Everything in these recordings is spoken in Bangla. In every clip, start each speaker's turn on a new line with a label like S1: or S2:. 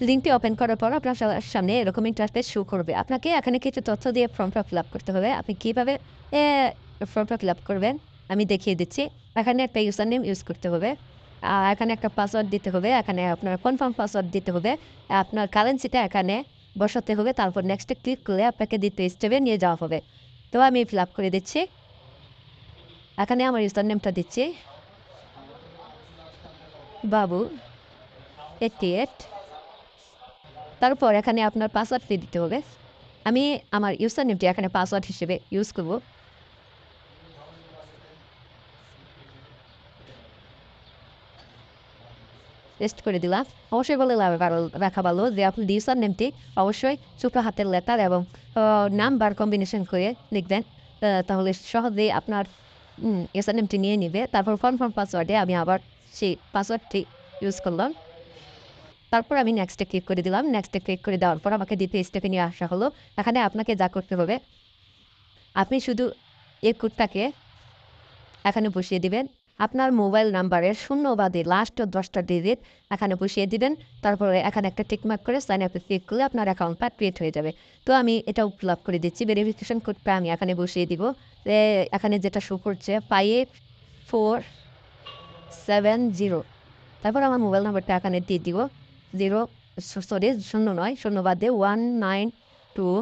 S1: লিঙ্কটি ওপেন করার পর আপনার সামনে এরকম ইন্টারফেস শো করবে। আপনাকে এখানে কিছু তথ্য দিয়ে ফর্মটা ফিল আপ করতে হবে। আপনি কীভাবে ফর্মটা ফিল আপ করবেন আমি দেখিয়ে দিচ্ছি। এখানে একটা ইউজার নেম ইউজ করতে হবে। এখানে একটা পাসওয়ার্ড দিতে হবে। এখানে আপনার কনফার্ম পাসওয়ার্ড দিতে হবে। আপনার কারেন্সিটা এখানে বসাতে হবে। তারপর নেক্সটে ক্লিক করলে আপনাকে দ্বিতীয় স্টেপে নিয়ে যাওয়া হবে। তো আমি ফিল আপ করে দিচ্ছি। এখানে আমার ইউজার নেমটা দিচ্ছি বাবু 88। তারপর এখানে আপনার পাসওয়ার্ডটি দিতে হবে। আমি আমার ইউজার নেমটি এখানে পাসওয়ার্ড হিসেবে ইউজ করব। পেস্ট করে দিলাম। অবশ্যই বলে রাখা ভালো যে আপনি ইউজার নেমটি অবশ্যই ছোট হাতের লেটার এবং নাম্বার কম্বিনেশন করে লিখবেন। তাহলে সহজেই আপনার ইউজার নেমটি নিয়ে নেবে। তারপর কনফার্ম পাসওয়ার্ডে আমি আবার সেই পাসওয়ার্ডটি ইউজ করলাম। তারপর আমি নেক্সটে ক্লিক করে দিলাম। নেক্সটে ক্লিক করে দেওয়ার পর আমাকে দ্বিতীয় স্টেপে নিয়ে আসা হলো। এখানে আপনাকে যা করতে হবে, আপনি শুধু এই কোডটাকে এখানে বসিয়ে দিবেন। আপনার মোবাইল নাম্বারের শূন্য বাদে লাস্ট 10টা ডিজিট এখানে বসিয়ে দিবেন। তারপরে এখানে একটা টিকমার্ক করে সাইন আপে ক্লিক করলে আপনার অ্যাকাউন্টটা ক্রিয়েট হয়ে যাবে। তো আমি এটাও ফিল আপ করে দিচ্ছি। ভেরিফিকেশন কোডটা আমি এখানে বসিয়ে দিব। এখানে যেটা শো করছে 5470। তারপর আমার মোবাইল নাম্বারটা এখানে দিয়ে দিব। 0 নয়, শূন্য বাদে 192।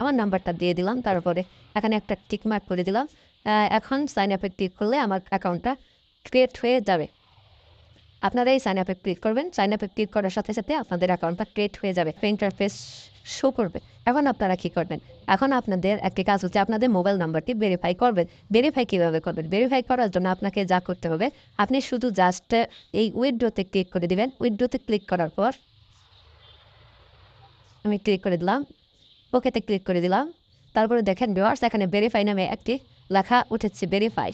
S1: আমার নাম্বারটা দিয়ে দিলাম। তারপরে এখানে একটা টিকমার্ক করে দিলাম। এখন সাইন আপে ক্লিক করলে আমার অ্যাকাউন্টটা ক্রিয়েট হয়ে যাবে। আপনারা এই সাইন আপে ক্লিক করবেন। সাইন আপে ক্লিক করার সাথে সাথে আপনাদের অ্যাকাউন্টটা ক্রিয়েট হয়ে যাবে, ইন্টারফেস শো করবে। এখন আপনারা কী করবেন? এখন আপনাদের একটি কাজ হচ্ছে আপনাদের মোবাইল নাম্বারটি ভেরিফাই করবেন। ভেরিফাই কীভাবে করবেন? ভেরিফাই করার জন্য আপনাকে যা করতে হবে, আপনি শুধু জাস্ট এই উইথড্রোতে ক্লিক করে দিবেন। উইথড্রোতে ক্লিক করার পর আমি ক্লিক করে দিলাম, ওকেতে ক্লিক করে দিলাম। তারপরে দেখেন ভিউয়ার্স, এখানে ভেরিফাই নামে একটি লেখা উঠেছে, ভেরিফাই।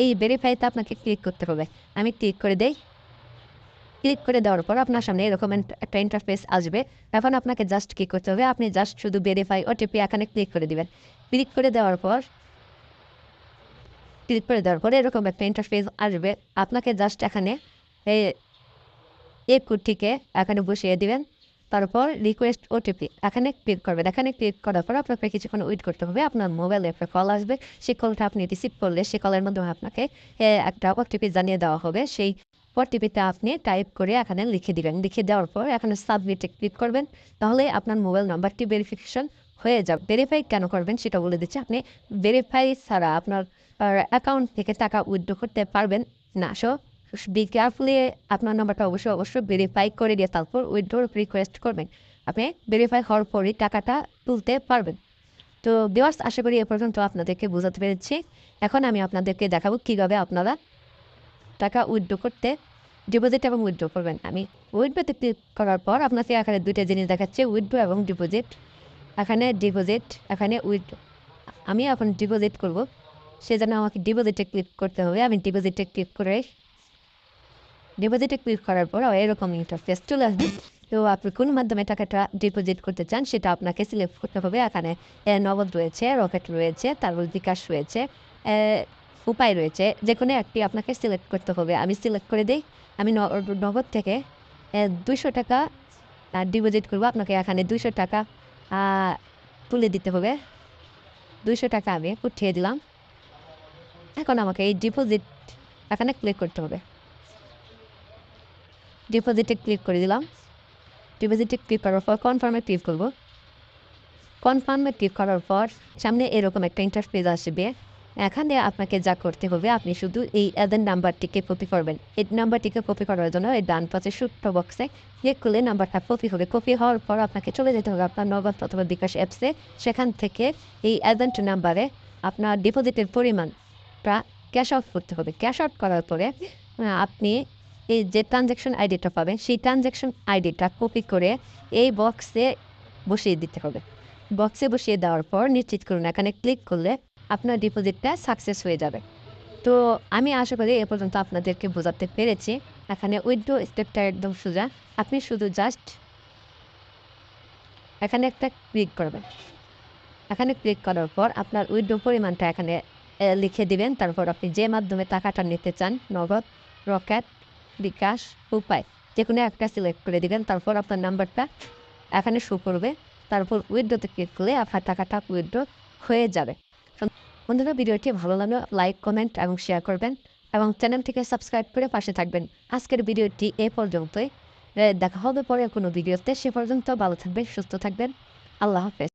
S1: এই ভেরিফাইতে আপনাকে ক্লিক করতে হবে। আমি ক্লিক করে দেই। ক্লিক করে দেওয়ার পর আপনার সামনে এরকম একটা ইন্টারফেস আসবে। এখন আপনাকে জাস্ট কী করতে হবে, আপনি জাস্ট শুধু ভেরিফাই ওটিপি এখানে ক্লিক করে দিবেন। ক্লিক করে দেওয়ার পর এরকম একটা ইন্টারফেস আসবে। আপনাকে জাস্ট এখানে এই কোডটিকে এখানে বসিয়ে দিবেন। তারপর রিকোয়েস্ট ওটিপি এখানে ক্লিক করবেন। এখানে ক্লিক করার পর আপনাকে কিছুক্ষণ ওয়েট করতে হবে। আপনার মোবাইলে একটা কল আসবে। সেই কলটা আপনি রিসিভ করলে সেই কলের মাধ্যমে আপনাকে একটা ওটিপি জানিয়ে দেওয়া হবে। সেই ওটিপিটা আপনি টাইপ করে এখানে লিখে দিবেন। লিখে দেওয়ার পর এখানে সাবমিটে ক্লিক করবেন। তাহলে আপনার মোবাইল নাম্বারটি ভেরিফিকেশন হয়ে যাবে। ভেরিফাই কেন করবেন সেটা বলে দিচ্ছি। আপনি ভেরিফাই ছাড়া আপনার অ্যাকাউন্ট থেকে টাকা উইথড্র করতে পারবেন না। বি কেয়ারফুলি আপনার নাম্বারটা অবশ্যই ভেরিফাই করে দিয়ে তারপর উইথড্র রিকোয়েস্ট করবেন। আপনি ভেরিফাই হওয়ার পরই টাকাটা তুলতে পারবেন। তো ভিউয়ার্স, আশা করি এ পর্যন্ত আপনাদেরকে বোঝাতে পেরেছি। এখন আমি আপনাদেরকে দেখাবো কীভাবে আপনারা টাকা উইথড্র করতে ডিপোজিট এবং উইথড্র করবেন। আমি উইথড্রোতে ক্লিক করার পর আপনাকে এখানে দুইটা জিনিস দেখাচ্ছে, উইথড্র এবং ডিপোজিট। এখানে ডিপোজিট, এখানে উইথড্র। আমি এখন ডিপোজিট করব, সেজন্য আমাকে ডিপোজিটে ক্লিক করতে হবে। আমি ডিপোজিটে ক্লিক করে ডিপোজিটে ক্লিক করার পর এরকম ইন্টারফেস চলে আসবে। তো আপনি কোন মাধ্যমে টাকাটা ডিপোজিট করতে চান সেটা আপনাকে সিলেক্ট করতে হবে। এখানে নগদ রয়েছে, রকেট রয়েছে, তারপর বিকাশ রয়েছে, উপায় রয়েছে। যে কোনো একটি আপনাকে সিলেক্ট করতে হবে। আমি সিলেক্ট করে দিই। আমি নগদ থেকে 200 টাকা ডিপোজিট করবো। আপনাকে এখানে 200 টাকা তুলে দিতে হবে। 200 টাকা আমি উঠিয়ে দিলাম। এখন আমাকে এই ডিপোজিট এখানে ক্লিক করতে হবে। ডিপোজিটে ক্লিক করে দিলাম। ডিপোজিটে ক্লিক করার পর কনফার্মে ক্লিক করব। কনফার্মে ক্লিক করার পর সামনে এরকম একটা ইন্টারফেস আসবে। এখানে আপনাকে যা করতে হবে, আপনি শুধু এই আধার নাম্বারটিকে কপি করবেন। এই নাম্বারটিকে কপি করার জন্য এই ডান পাশে ছোট্ট বক্সে ক্লিক করলে নাম্বারটা কপি হবে। কপি হওয়ার পর আপনাকে চলে যেতে হবে আপনার নগদ অথবা বিকাশ অ্যাপসে। সেখান থেকে এই এজেন্ট নাম্বারে আপনার ডিপোজিটের পরিমাণটা ক্যাশ আউট করতে হবে। ক্যাশ আউট করার পরে আপনি এই যে ট্রানজ্যাকশন আইডিটা পাবেন, সেই ট্রানজ্যাকশন আইডিটা কপি করে এই বক্সে বসিয়ে দিতে হবে। বক্সে বসিয়ে দেওয়ার পর নিশ্চিত করুন এখানে ক্লিক করলে আপনার ডিপোজিটটা সাকসেস হয়ে যাবে। তো আমি আশা করি এ পর্যন্ত আপনাদেরকে বোঝাতে পেরেছি। এখানে উইথড্র স্টেপটা একদম সোজা। আপনি শুধু জাস্ট এখানে একটা ক্লিক করবেন। এখানে ক্লিক করার পর আপনার উইথড্র পরিমাণটা এখানে লিখে দিবেন। তারপর আপনি যে মাধ্যমে টাকাটা নিতে চান, নগদ, রকেট, বিকাশ, উপায়, যে কোনো একটা সিলেক্ট করে দিবেন, তারপর আপনার নাম্বারটা এখানে শো করবে, তারপর উইথড্রোতে ক্লিক করলে আপনার টাকাটা উইথড্র হয়ে যাবে। বন্ধুরা, ভিডিওটি ভালো লাগলে লাইক, কমেন্ট এবং শেয়ার করবেন এবং চ্যানেলটিকে সাবস্ক্রাইব করে পাশে থাকবেন। আজকের ভিডিওটি এ পর্যন্তই। দেখা হবে পরে কোনো ভিডিওতে। সে পর্যন্ত ভালো থাকবেন, সুস্থ থাকবেন। আল্লাহ হাফেজ।